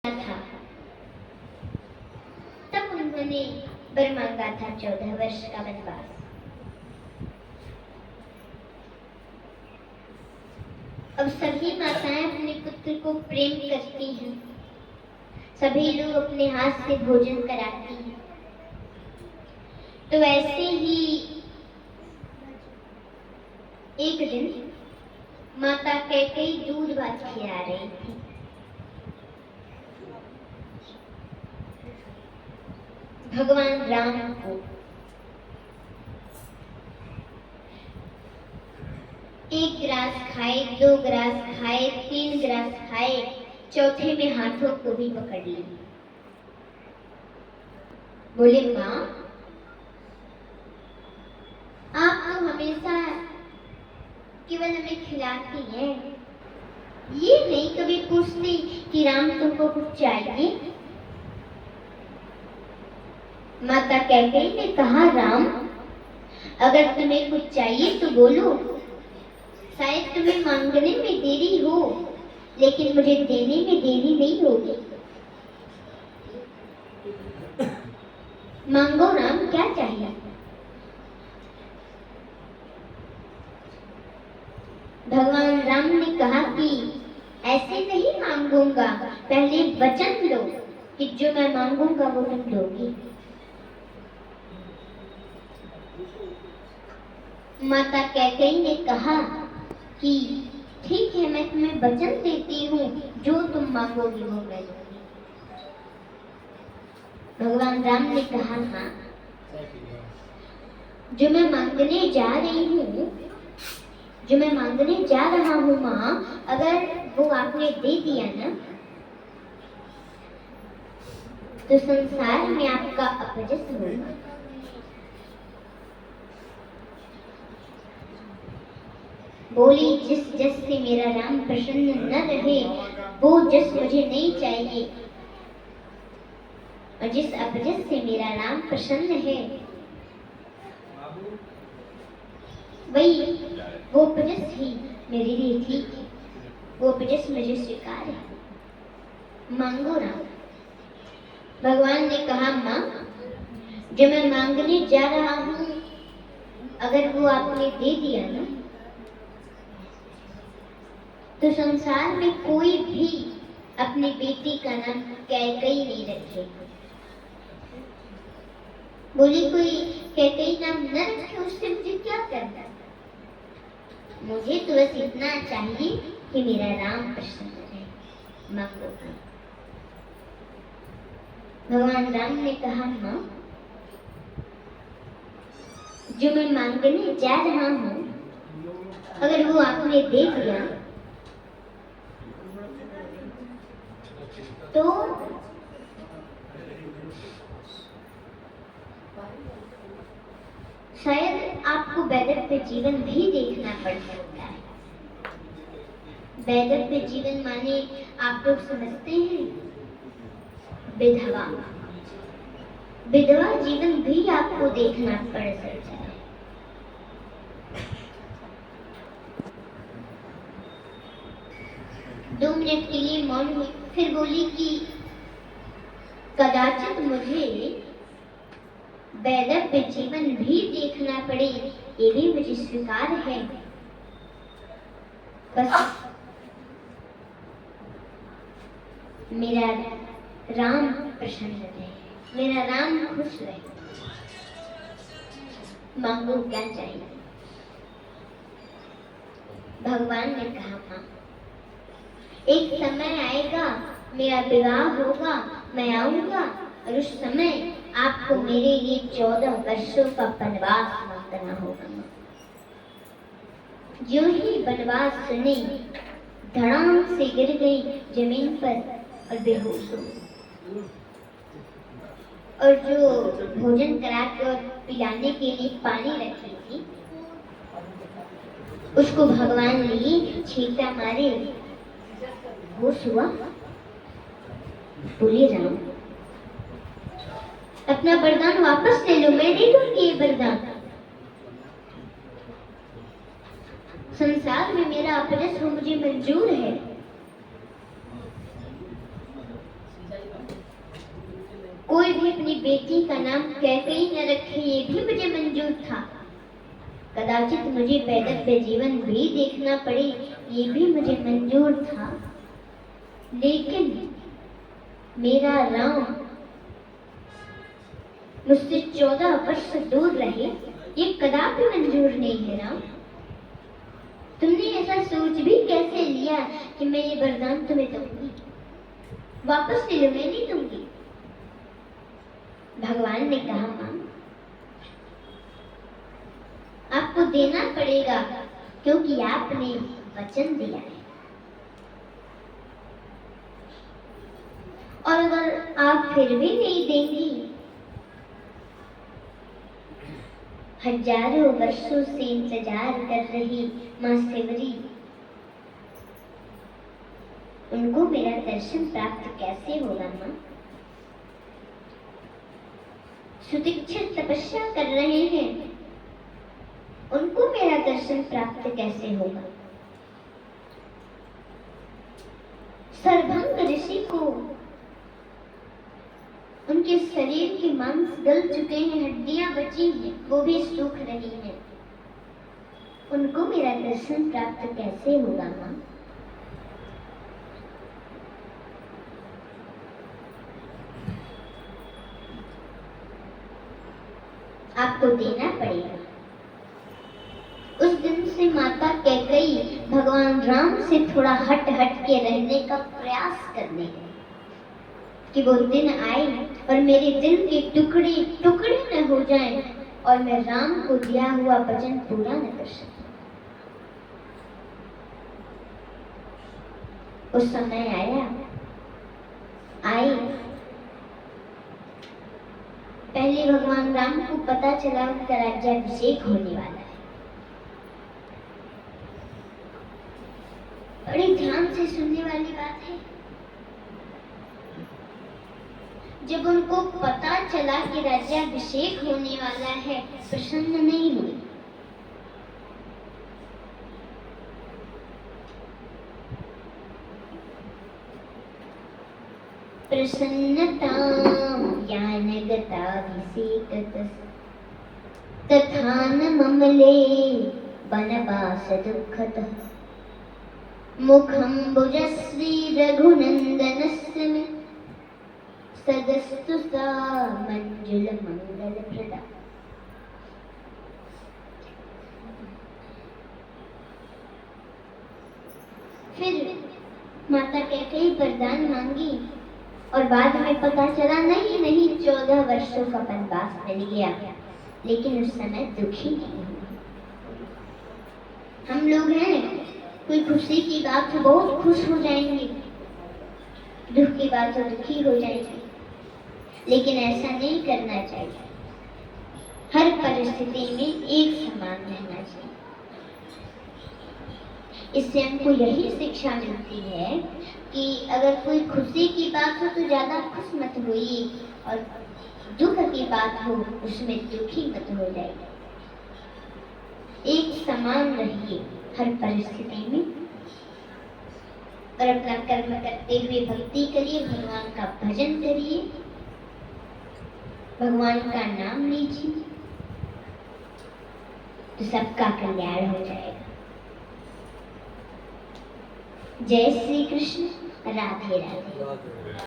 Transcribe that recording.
था तब उन्होंने वर मांगा था 14 वर्ष का वनवास। अब सभी माताएं अपने पुत्र को प्रेम करती हैं, सभी लोग अपने हाथ से भोजन कराती हैं। तो ऐसे ही एक दिन माता कैकेयी दूध भात खिला रही थी। भगवान राम को एक गिलास खाए, 2 गिलास खाए, 3 गिलास खाए, चौथे में हाथों को भी पकड़ ली। बोले माँ, आप तो हमेशा केवल हमें खिलाती हैं, ये नहीं कभी पूछती कि राम तुमको कुछ चाहिए। माता कैकेयी ने कहा, राम अगर तुम्हें कुछ चाहिए तो बोलो, शायद तुम्हें मांगने में देरी हो लेकिन मुझे देने में देरी नहीं होगी। मांगो राम, क्या चाहिए? भगवान राम ने कहा कि ऐसे नहीं मांगूंगा, पहले वचन लो कि जो मैं मांगूंगा वो तुम दोगी। माता कैकेयी ने कहा कि ठीक है, मैं तुम्हें वचन देती हूँ, जो तुम मांगोगी वो मैं दूंगी। भगवान राम ने कहा, हाँ, जो मैं मांगने जा रही हूँ, जो मैं मांगने जा रहा हूँ माँ, अगर वो आपने दे दिया ना तो संसार में आपका अपजस होगा। बोली, जिस जस से मेरा राम प्रसन्न न रहे वो जस मुझे नहीं चाहिए, और जिस अपजस से मेरा राम प्रसन्न है वही वो अपजस ही मेरे लिए ठीक है, वो अपजस मुझे स्वीकार है। मांगो राम। भगवान ने कहा, माँ, जो मैं मांगने जा रहा हूँ अगर वो आपने दे दिया ना तो संसार में कोई भी अपनी बेटी का नाम कैकेयी नहीं रखेगा। बोली, कोई कैकेयी नाम न रखे उससे मुझे क्या करना? मुझे तो बस इतना चाहिए कि मेरा राम प्रसन्न रहे। मांगो। भगवान राम ने कहा, माँ, जो मैं मांगने जा रहा हूँ अगर वो आपने दे दिया तो शायद आपको वैदव्य जीवन भी देखना पड़ सकता है। वैदव्य जीवन माने आप लोग समझते हैं विधवा। विधवा जीवन भी आपको देखना पड़ सकता है। दो मिनट के लिए मौन हुई, फिर बोली कि कदाचित मुझे वैदव्य जीवन भी देखना पड़े, ये भी मुझे स्वीकार है, बस मेरा राम प्रसन्न रहे, मेरा राम खुश रहे। मांगो, क्या चाहिए? भगवान ने कहा, मां, एक समय आएगा, मेरा विवाह होगा, मैं आऊंगा और उस समय आपको मेरे लिए 14 वर्षों का वनवास मांगना होगा। जो ही वनवास सुनी, धड़ाम से गिर गई जमीन पर और बेहोश हो गई। और जो भोजन करा के और पिलाने के लिए पानी रखी थी उसको भगवान ने छींटा मारे, होश हुआ। बोलिए, राम, अपना वरदान वापस ले लो, मैं नहीं दूंगी ये वरदान। संसार में मेरा अपजस हो मुझे मंजूर है, कोई भी अपनी बेटी का नाम कैकेयी न रखे, ये भी मुझे मंजूर था। कदाचित मुझे वैदव्य जीवन भी देखना पड़े, ये भी मुझे मंजूर था। लेकिन मेरा राम मुझसे 14 वर्ष दूर रहे, ये कदापि मंजूर नहीं है। राम, तुमने ऐसा सोच भी कैसे लिया कि मैं ये वरदान तुम्हें दूंगी? वापस ले लो, मैं नहीं दूंगी। भगवान ने कहा, मां, आपको देना पड़ेगा क्योंकि आपने वचन दिया है। और अगर आप फिर भी नहीं देंगी, हजारों वर्षों से इंतजार कर रही मां सेवरी, उनको मेरा दर्शन प्राप्त कैसे होगा? मां, सुदीक्षित तपस्या कर रहे हैं, उनको मेरा दर्शन प्राप्त कैसे होगा? सर्वभंग ऋषि को उनके शरीर के मांस गल चुके हैं, हड्डियां बची हैं, वो भी सूख रही हैं, उनको मेरा दर्शन प्राप्त कैसे होगा? मां, आपको देना पड़ेगा। उस दिन से माता कैकेयी भगवान राम से थोड़ा हट के रहने का प्रयास करने लगी कि वो दिन आए और मेरे दिल के टुकड़े टुकड़े न हो जाएं और मैं राम को दिया हुआ वचन पूरा न कर सकूं। उस समय आई। पहले भगवान राम को पता चला उनका राज्याभिषेक होने वाला है। बड़ी ध्यान से सुनने वाली बात है। जब उनको पता चला कि राज्याभिषेक होने वाला है, प्रसन्न नहीं हुई। प्रसन्नतां ज्ञानगताभिषेकतः तथा न ममले वनवासदुःखतः मुखम्बुजश्री रघुनन्दनस्य मे सदस्तु सा मंजुलमङ्गलप्रदा। फिर माता कैकेयी वरदान मांगी और बाद में पता चला नहीं 14 वर्षों का वनवास मिल गया, लेकिन उस समय दुखी नहीं हुई। हम लोग हैं, कोई खुशी की बात तो बहुत खुश हो जाएंगे, दुख की बात तो दुखी हो जाएंगे, लेकिन ऐसा नहीं करना चाहिए। हर परिस्थिति में एक समान रहना चाहिए। इससे हमको यही शिक्षा मिलती है कि अगर कोई खुशी की बात हो तो ज्यादा खुश मत होइए, और दुख की बात हो उसमें दुखी मत हो जाइए। एक समान रहिए हर परिस्थिति में, और अपना कर्म करते हुए भक्ति करिए, भगवान का भजन करिए, भगवान का नाम लीजिए, तो सबका कल्याण हो जाएगा। जय श्री कृष्ण, राधे राधे।